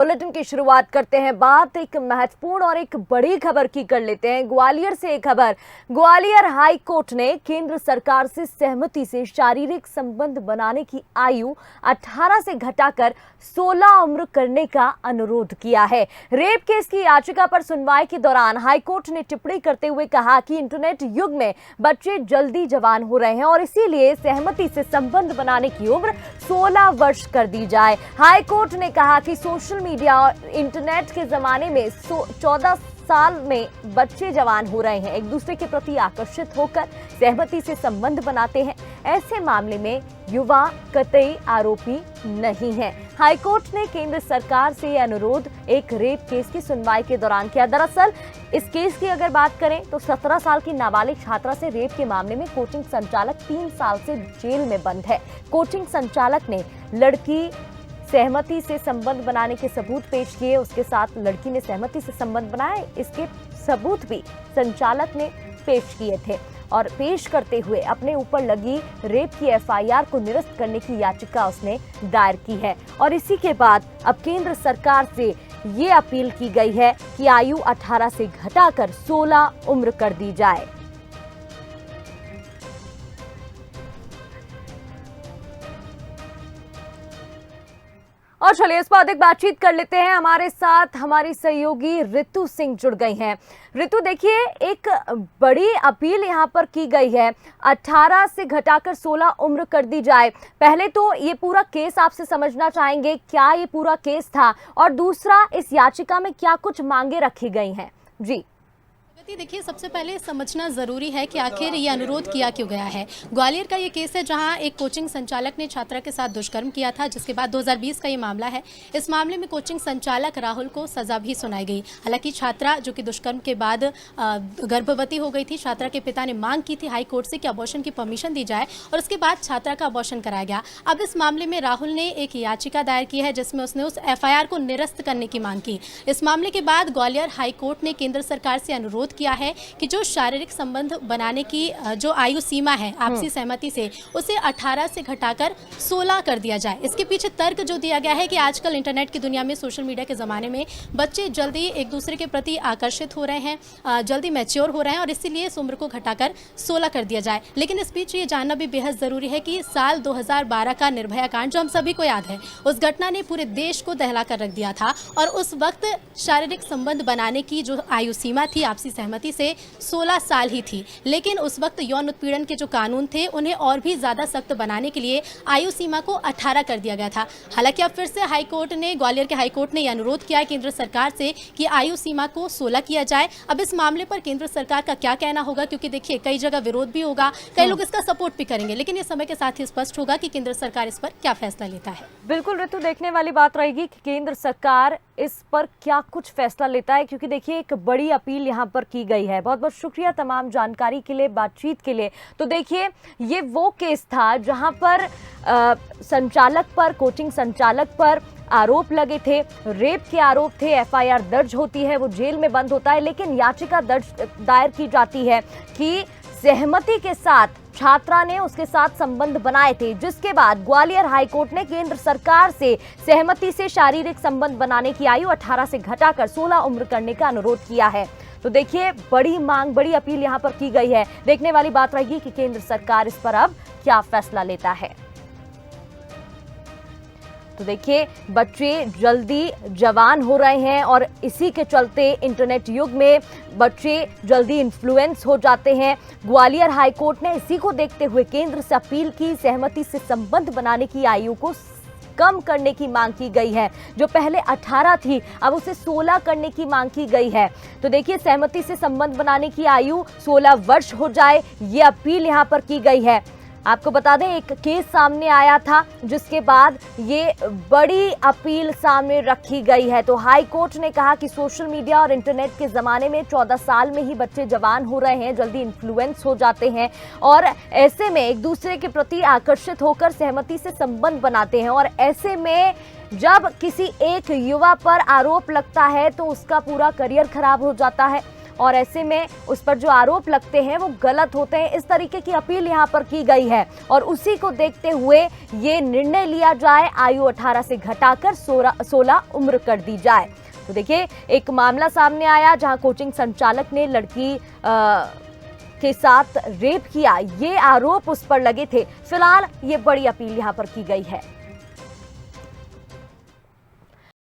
Bulletin की शुरुआत करते हैं। बात एक महत्वपूर्ण और एक बड़ी खबर की कर लेते हैं। ग्वालियर से एक खबर। ग्वालियर हाई कोर्ट ने केंद्र सरकार से सहमति से शारीरिक संबंध बनाने की आयु 18 से घटाकर 16 उम्र करने का अनुरोध किया है। रेप केस की याचिका पर सुनवाई के दौरान हाईकोर्ट ने टिप्पणी करते हुए कहा कि इंटरनेट युग में बच्चे जल्दी जवान हो रहे हैं और इसीलिए सहमति से संबंध बनाने की उम्र 16 वर्ष कर दी जाए। हाईकोर्ट ने कहा कि सोशल मीडिया और इंटरनेट के जमाने में 14 साल में बच्चे जवान हो रहे हैं, एक दूसरे के प्रति आकर्षित होकर सहमति से संबंध बनाते हैं। ऐसे मामले में युवा कतई आरोपी नहीं है। हाईकोर्ट ने केंद्र सरकार से यह अनुरोध एक रेप केस की सुनवाई के दौरान किया। दरअसल इस केस की अगर बात करें तो 17 साल की नाबालिग छात्रा से रेप के मामले में कोचिंग संचालक 3 साल से जेल में बंद है। कोचिंग संचालक ने लड़की सहमति से संबंध बनाने के सबूत पेश किए, उसके साथ लड़की ने सहमति से संबंध बनाए, इसके सबूत भी संचालक ने पेश किए थे और पेश करते हुए अपने ऊपर लगी रेप की एफआईआर को निरस्त करने की याचिका उसने दायर की है। और इसी के बाद अब केंद्र सरकार से ये अपील की गई है कि आयु 18 से घटाकर 16 उम्र कर दी जाए। और चलिए इस पर अधिक बातचीत कर लेते हैं। हमारे साथ हमारी सहयोगी ऋतु सिंह जुड़ गई हैं। ऋतु, देखिए एक बड़ी अपील यहाँ पर की गई है, 18 से घटाकर 16 उम्र कर दी जाए। पहले तो ये पूरा केस आपसे समझना चाहेंगे, क्या ये पूरा केस था, और दूसरा इस याचिका में क्या कुछ मांगे रखी गई हैं। जी देखिए, सबसे पहले समझना ज़रूरी है कि आखिर ये अनुरोध किया क्यों गया है। ग्वालियर का ये केस है जहां एक कोचिंग संचालक ने छात्रा के साथ दुष्कर्म किया था, जिसके बाद 2020 का ये मामला है। इस मामले में कोचिंग संचालक राहुल को सज़ा भी सुनाई गई। हालांकि छात्रा जो कि दुष्कर्म के बाद गर्भवती हो गई थी, छात्रा के पिता ने मांग की थी हाई कोर्ट से कि अबॉर्शन की परमिशन दी जाए और उसके बाद छात्रा का अबॉर्शन कराया गया। अब इस मामले में राहुल ने एक याचिका दायर की है जिसमें उसने उस एफआईआर को निरस्त करने की मांग की। इस मामले के बाद ग्वालियर हाई कोर्ट ने केंद्र सरकार से अनुरोध किया है कि जो शारीरिक संबंध बनाने की जो आयु सीमा है आपसी सहमति से, उसे 18 से घटाकर 16 कर दिया जाए। इसके पीछे तर्क जो दिया गया है कि आजकल इंटरनेट की दुनिया में, सोशल मीडिया के ज़माने में बच्चे जल्दी एक दूसरे के प्रति आकर्षित हो रहे हैं, जल्दी मैच्योर हो रहे हैं और इसीलिए इस उम्र को घटाकर 16 कर दिया जाए। लेकिन इस बीच ये जानना भी बेहद ज़रूरी है कि साल 2012 का निर्भया कांड, जो हम सभी को याद है, उस घटना ने पूरे देश को दहला कर रख दिया था और उस वक्त शारीरिक संबंध बनाने की जो आयु सीमा थी आपसी सहमति से 16 साल ही थी। लेकिन उस वक्त यौन उत्पीड़न के जो कानून थे उन्हें और भी ज़्यादा सख्त बनाने के लिए आयु सीमा को 18 कर दिया गया था। हालांकि अब फिर से हाईकोर्ट ने, ग्वालियर के हाईकोर्ट ने यह अनुरोध किया है केंद्र सरकार से कि आयु सीमा को 16 किया जाए। अब इस मामले पर केंद्र सरकार का क्या कहना होगा, क्योंकि देखिए कई जगह विरोध भी होगा, कई लोग इसका सपोर्ट भी करेंगे, लेकिन ये समय के साथ ही स्पष्ट होगा कि केंद्र सरकार इस पर क्या फैसला लेता है। बिल्कुल ऋतु, देखने वाली बात रहेगी कि केंद्र सरकार इस पर क्या कुछ फैसला लेता है, क्योंकि देखिए एक बड़ी अपील यहाँ पर की गई है। बहुत बहुत शुक्रिया तमाम जानकारी के लिए, बातचीत के लिए। तो देखिए ये वो केस था जहाँ पर संचालक पर, कोचिंग संचालक पर आरोप लगे थे, रेप के आरोप थे, एफआईआर दर्ज होती है, वो जेल में बंद होता है, लेकिन याचिका दायर की जाती है कि सहमति के साथ छात्रा ने उसके साथ संबंध बनाए थे, जिसके बाद ग्वालियर हाईकोर्ट ने केंद्र सरकार से सहमति से शारीरिक संबंध बनाने की आयु 18 से घटाकर 16 उम्र करने का अनुरोध किया है। तो देखिए बड़ी मांग, बड़ी अपील यहां पर की गई है। देखने वाली बात रहेगी कि केंद्र सरकार इस पर अब क्या फैसला लेता है। तो देखिए बच्चे जल्दी जवान हो रहे हैं और इसी के चलते इंटरनेट युग में बच्चे जल्दी इन्फ्लुएंस हो जाते हैं। ग्वालियर हाईकोर्ट ने इसी को देखते हुए केंद्र से अपील की, सहमति से संबंध बनाने की आयु को कम करने की मांग की गई है। जो पहले 18 थी अब उसे 16 करने की मांग की गई है। तो देखिए सहमति से संबंध बनाने की आयु 16 वर्ष हो जाए, ये अपील यहां पर की गई है। आपको बता दें एक केस सामने आया था जिसके बाद ये बड़ी अपील सामने रखी गई है। तो हाई कोर्ट ने कहा कि सोशल मीडिया और इंटरनेट के ज़माने में 14 साल में ही बच्चे जवान हो रहे हैं, जल्दी इन्फ्लुएंस हो जाते हैं और ऐसे में एक दूसरे के प्रति आकर्षित होकर सहमति से संबंध बनाते हैं और ऐसे में जब किसी एक युवा पर आरोप लगता है तो उसका पूरा करियर खराब हो जाता है और ऐसे में उस पर जो आरोप लगते हैं वो गलत होते हैं। इस तरीके की अपील यहाँ पर की गई है और उसी को देखते हुए ये निर्णय लिया जाए, आयु 18 से घटाकर 16 उम्र कर दी जाए। तो देखिए, एक मामला सामने आया जहां कोचिंग संचालक ने लड़की के साथ रेप किया, ये आरोप उस पर लगे थे। फिलहाल ये बड़ी अपील यहां पर की गई है।